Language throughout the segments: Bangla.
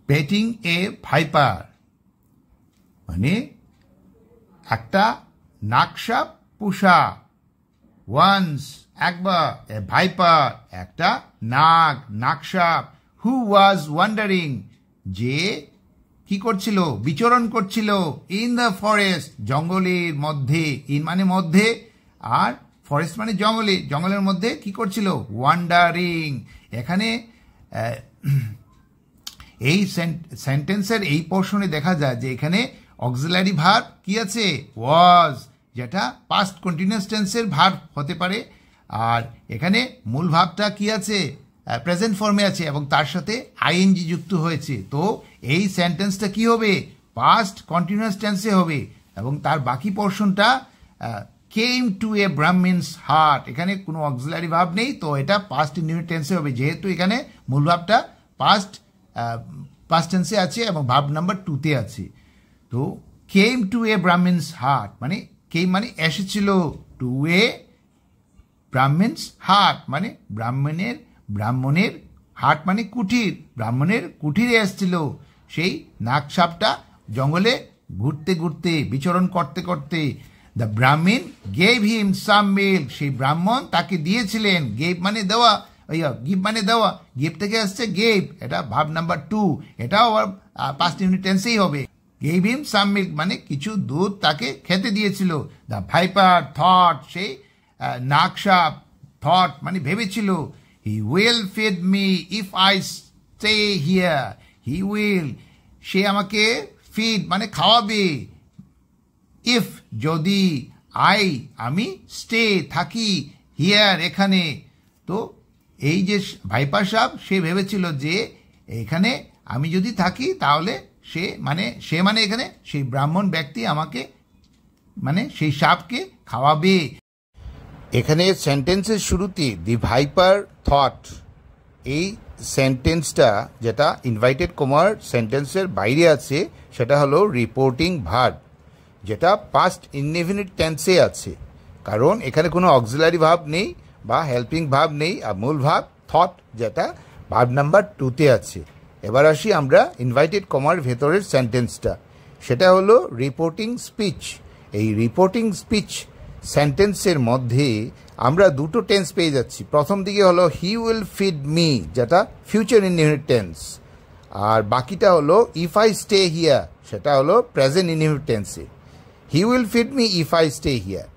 পেটিং এ ভাইপার মানে একটা নাকসাপ পোষা, ওয়ান্স একবার, এ ভাইপার একটা নাকসাপ, হু ওয়াজ ওয়ান্ডারিং যে কি করছিল, বিচরণ করছিল, ইন দ্য ফরেস্ট জঙ্গলের মধ্যে, ইন মানে মধ্যে আর ফরেস্ট মানে জঙ্গলে, জঙ্গলের মধ্যে কি করছিল, ওয়ান্ডারিং। এখানে এই সেন্টেন্সের এই পোর্শনে দেখা যায় যে এখানে অক্সিলারি ভার্ব কি আছে, ওয়াজ, যেটা পাস্ট কন্টিনিউয়াস টেন্সের ভার্ব হতে পারে। আর এখানে মূল ভাবটা কি আছে, প্রেজেন্ট ফর্মে আছে এবং তার সাথে আইএনজি যুক্ত হয়েছে। তো এই সেন্টেন্সটা কি হবে, পাস্ট কন্টিনিউয়াস টেন্সে হবে এবং তার বাকি পোর্শনটা came to A Brahmins heart, এখানে কোনো অক্সিলারি ভার্ব নেই, তো এটা পাস্ট ইনডিফিনিট টেন্সে হবে, যেহেতু এখানে মূল ভাবটা পাস্ট টেন্সে আছে এবং ভার্ব নাম্বার 2-তে আছে। তো came to A Brahmins heart মানে কেম মানে এসেছিল, টু এ ব্রাহ্মিনস হার্ট মানে ব্রাহ্মণের হার্ট মানে কুঠির, ব্রাহ্মণের কুঠিরে এসেছিল। সেই নাকসাপটা জঙ্গলে ঘুরতে ঘুরতে, বিচরণ করতে করতে, দ্য ব্রাহ্মণ গেভ হিম সাম মিল্ক, সেই ব্রাহ্মণ তাকে দিয়েছিলেন, গেভ মানে দেওয়া, গিভ মানে দেওয়া, গিভ থেকে আসছে গেভ, এটা ভার্ব নাম্বার 2, এটাও পাস্ট ইনডিফিনিট টেন্সেই হবে। গেভ হিম সাম মিল্ক মানে কিছু দুধ তাকে খেতে দিয়েছিল। দ্য ভাইপার থট, সেই নাকসাপ থট মানে ভেবেছিল, হি will feed me if I stay here, he will say আমাকে ফিড মানে খাওয়াবে, ইফ যদি, আমি স্টে থাকি, হিয়ার এখানে। তো এই যে ভাইপার সাপ সে ভেবেছিল যে এখানে আমি যদি থাকি তাহলে সে মানে এখানে সেই ব্রাহ্মণ ব্যক্তি আমাকে মানে সেই সাপকে খাওয়াবে। এখানে সেন্টেন্সের শুরুতে দি ভাইপার থট, এই সেন্টেন্সটা যেটা ইনভাইটেড কমার সেন্টেন্সের বাইরে আছে সেটা হলো রিপোর্টিং ভার্ব, যেটা পাস্ট ইনডেফিনিট টেন্সে আছে, কারণ এখানে কোনো অক্সিলারি ভার্ব নেই বা হেল্পিং ভার্ব নেই, আর মূল ভার্ব থট যেটা ভার্ব নাম্বার 2-তে আছে। এবার আসি আমরা ইনভাইটেড কমার ভেতরের সেন্টেন্সটা, সেটা হলো রিপোর্টিং স্পিচ। এই রিপোর্টিং স্পিচ সেন্টেন্সের মধ্যে আমরা দুটো টেন্স পেয়ে যাচ্ছি। প্রথম দিকে হলো হি উইল ফিড মি, যেটা ফিউচার ইনডেফিনিট টেন্স, আর বাকিটা হলো ইফ আই স্টে হিয়ার, সেটা হলো প্রেজেন্ট ইনডেফিনিট টেন্সে। He will feed me if I stay here,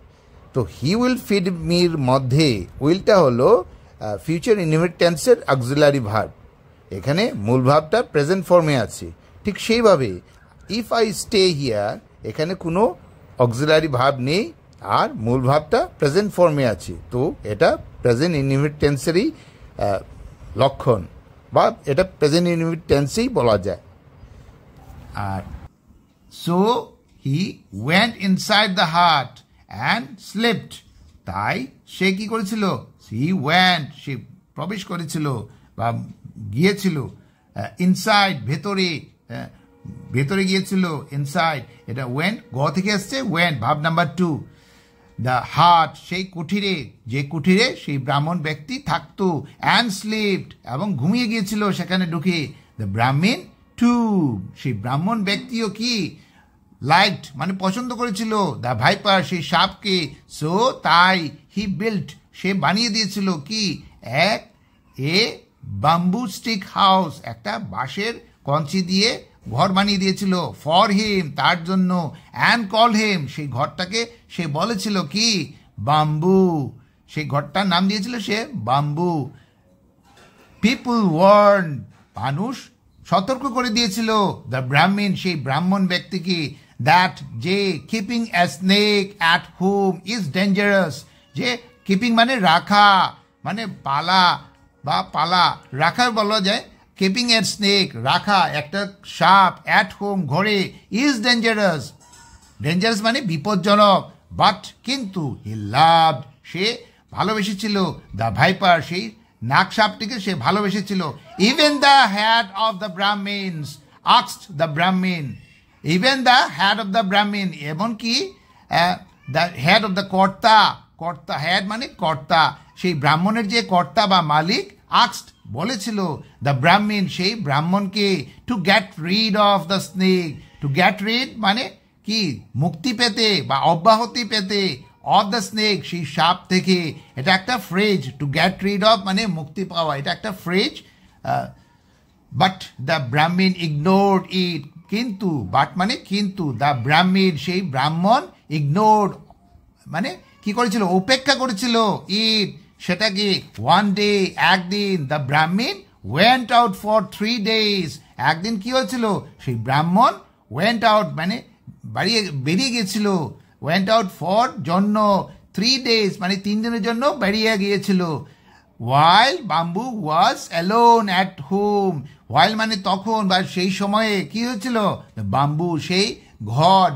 তো হি উইল ফিড মির মধ্যে উইলটা হলো ফিউচার ইনডেফিনিট টেন্সের অক্সিলারি ভার্ব, এখানে মূল ভাবটা প্রেজেন্ট ফর্মে আছে। ঠিক সেইভাবে ইফ আই স্টে হিয়ার, এখানে কোনো অক্সিলারি ভার্ব নেই আর মূল ভাবটা প্রেজেন্ট ফর্মে আছে, তো এটা প্রেজেন্ট ইনডেফিনিট টেন্সেরই লক্ষণ, বা এটা প্রেজেন্ট ইনডেফিনিট টেন্সেই বলা যায়। আর so he went inside the heart and slept, তাই সে কি করেছিল, হি ওয়েন্ট সে প্রবেশ করেছিল বা গিয়েছিল, ইনসাইড ভেতরে গিয়েছিল, ইনসাইড এটা ওয়েন্ট, গ থেকে আসছে went, verb number 2। The heart সেই কুঠিরে, যে কুঠিরে সেই ব্রাহ্মণ ব্যক্তি থাকতো, অ্যান্ড স্লিপড এবং ঘুমিয়ে গিয়েছিল সেখানে ঢুকে। দ্য ব্রাহ্মণ টু, সেই ব্রাহ্মণ ব্যক্তিও কি লাইকড মানে পছন্দ করেছিল, দ্য ভাইপার সেই সাপকে, সো তাই হি বিল্ট সে বানিয়ে দিয়েছিল কি, এ বাম্বু স্টিক হাউস, একটা বাঁশের কঞ্চি দিয়ে ঘর বানিয়ে দিয়েছিল, ফর হিম তার জন্য, অ্যান্ড কল হিম সেই ঘরটাকে সে বলেছিল কি, বাম্বু, সেই ঘরটার নাম দিয়েছিল সে বাম্বু। পিপল ওয়ার্ন মানুষ সতর্ক করে দিয়েছিল, দ্য ব্রাহ্মণ সেই ব্রাহ্মণ ব্যক্তিকে, দ্যাট যে keeping a snake at home is dangerous, যে কিপিং মানে রাখা, মানে পালা বা পালা রাখা বলা যায়, কিপিং এ স্নেক রাখা একটা সাপ, অ্যাট হোম ঘরে, ইজ ডেঞ্জারাস, ডেঞ্জারাস মানে বিপজ্জনক, বাট কিন্তু হি লাভড সে ভালোবেসেছিল, দ্য ভাইপার সেই নাক সাপটিকে সে ভালোবেসেছিল। Even the head of the Brahmins asked the Brahmin, even the head of the Brahmin এমনকি the head of the karta, head মানে কর্তা, সেই ব্রাহ্মণের যে কর্তা বা মালিক, আস্কড বলেছিল দ্য ব্রাহ্মণ সেই ব্রাহ্মণকে to get rid of the snake. To get rid মানে কি, মুক্তি পেতে বা অব্যাহতি পেতে, অফ দ্য স্নেক সেই সাপ থেকে। এটা একটা phrase, two get rid of মানে মুক্তি পাওয়া, এটা একটা ফ্রেজ। বাট দ্য ব্রাহ্মণ ইগনোরড ইট, কিন্তু, বাট মানে কিন্তু, দ্য ব্রাহ্মণ সেই ব্রাহ্মণ ইগনোরড মানে কি করেছিল, উপেক্ষা করেছিল, ইট সেটাকে। ওয়ান ডে একদিন, দ্য ব্রাহ্মণ ওয়েন্ট আউট ফর 3 days, একদিন কি হয়েছিল, সেই ব্রাহ্মণ ওয়েন্ট আউট মানে বেরিয়ে গিয়েছিল, ওয়েন্ট আউট ফর জন্য, 3 days মানে 3 দিনের জন্য বেরিয়ে গিয়েছিল। while bamboo was alone at home, while মানে তখন বা সেই সময়ে কি হয়েছিল, বাম্বু সেই ঘর,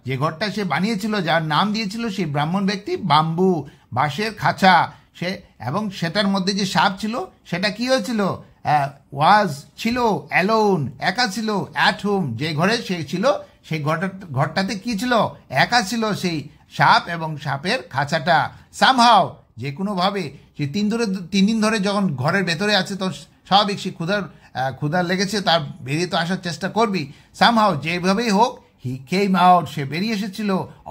যে ঘরটা সে বানিয়েছিল, যার নাম দিয়েছিল সেই ব্রাহ্মণ ব্যক্তি, বাম্বু বাঁশের খাঁচা, সে এবং সেটার মধ্যে যে সাপ ছিল সেটা কি হয়েছিল, ওয়াজ ছিল, অ্যালোন একা ছিল, অ্যাট হোম যে ঘরে সে ছিল সেই ঘরটাতে কি ছিল, একা ছিল সেই সাপ এবং সাপের খাঁচাটা। সামহাও যে কোনোভাবে সে 3 দিন ধরে যখন ঘরের ভেতরে আছে তো স্বাভাবিক সে ক্ষুধা লেগেছে, তার বেরিয়ে তো আসার চেষ্টা করবি। সামহাও যেভাবেই হোক হি কেম আউট সে বেরিয়ে এসেছিল,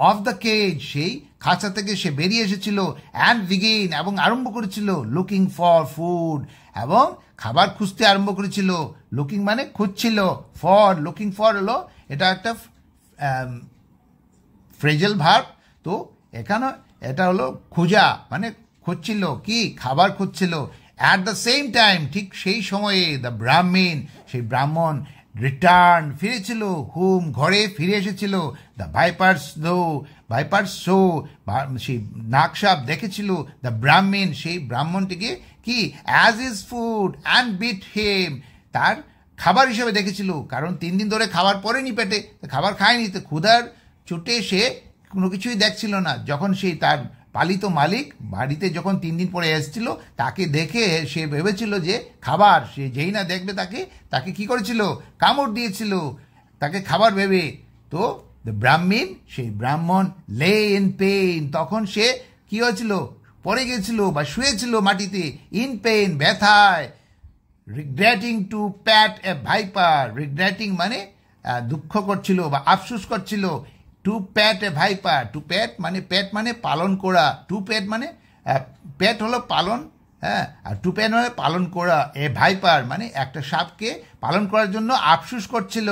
অফ দ্য কেজ সেই খাঁচা থেকে সে বেরিয়ে এসেছিল, অ্যান্ড বিগিন এবং আরম্ভ করেছিল, লুকিং ফর ফুড এবং খাবার খুঁজতে আরম্ভ করেছিল। লুকিং মানে খুঁজছিল, ফর লুকিং ফর হলো এটা একটা ফ্রেজাল ভার্ব। তো এখানে এটা হলো খোঁজা মানে খুঁজছিল কি, খাবার খুঁজছিল। অ্যাট দ্য সেম টাইম ঠিক সেই সময়ে দ্য ব্রাহ্মণ সেই ব্রাহ্মণ রিটার্ন ফিরেছিল, হুম ঘরে ফিরে এসেছিল। দ্য ভাইপার শো সেই নাগসাপ দেখেছিল দ্য ব্রাহ্মণ সেই ব্রাহ্মণটিকে কি, as his food and bit him তার খাবার হিসেবে দেখেছিল, কারণ 3 দিন ধরে খাবার পড়েনি পেটে, খাবার খায়নি, তো ক্ষুধার চোটে সে কোনো কিছুই দেখছিল না। যখন সেই তার পালিত মালিক বাড়িতে যখন 3 দিন পরে এসেছিল, তাকে দেখে সে ভেবেছিল যে খাবার, সে যেই না দেখবে তাকে কি করেছিল, কামড় দিয়েছিল তাকে খাবার ভেবে। তো দ্য ব্রাহ্মণ সেই ব্রাহ্মণ লে ইন পেইন তখন সে কি হয়েছিল, পড়ে গেছিল বা শুয়েছিল মাটিতে, ইন পেইন ব্যথায়। রিগ্রেটিং টু প্যাট এ ভাইপার, রিগ্রেটিং মানে দুঃখ করছিল বা আফসোস করছিল, টু প্যাট এ ভাইপার, টু প্যাট মানে পালন করা, টু প্যাট মানে প্যাট হলো পালন, হ্যাঁ, আর টু প্যাট মানে পালন করা, এ ভাইপার মানে একটা সাপকে পালন করার জন্য আফসোস করছিল।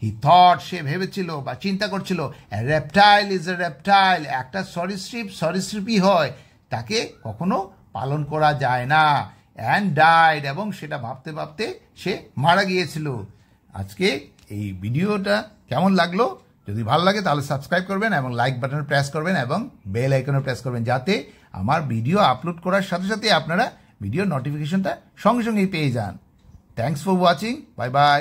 হি থট সে ভেবেছিল বা চিন্তা করছিল, এ রেপটাইল ইজ এ রেপটাইল একটা সরীসৃপই হয়, তাকে কখনো পালন করা যায় না। অ্যান্ড ডাইড এবং সেটা ভাবতে ভাবতে সে মারা গিয়েছিল। আজকে এই ভিডিওটা কেমন লাগলো, যদি ভালো লাগে তাহলে সাবস্ক্রাইব করবেন এবং লাইক বাটনে প্রেস করবেন এবং বেল আইকনে প্রেস করবেন, যাতে আমার ভিডিও আপলোড করার সাথে সাথে আপনারা ভিডিও নোটিফিকেশনটা সঙ্গে সঙ্গেই পেয়ে যান। Thanks for watching, bye bye.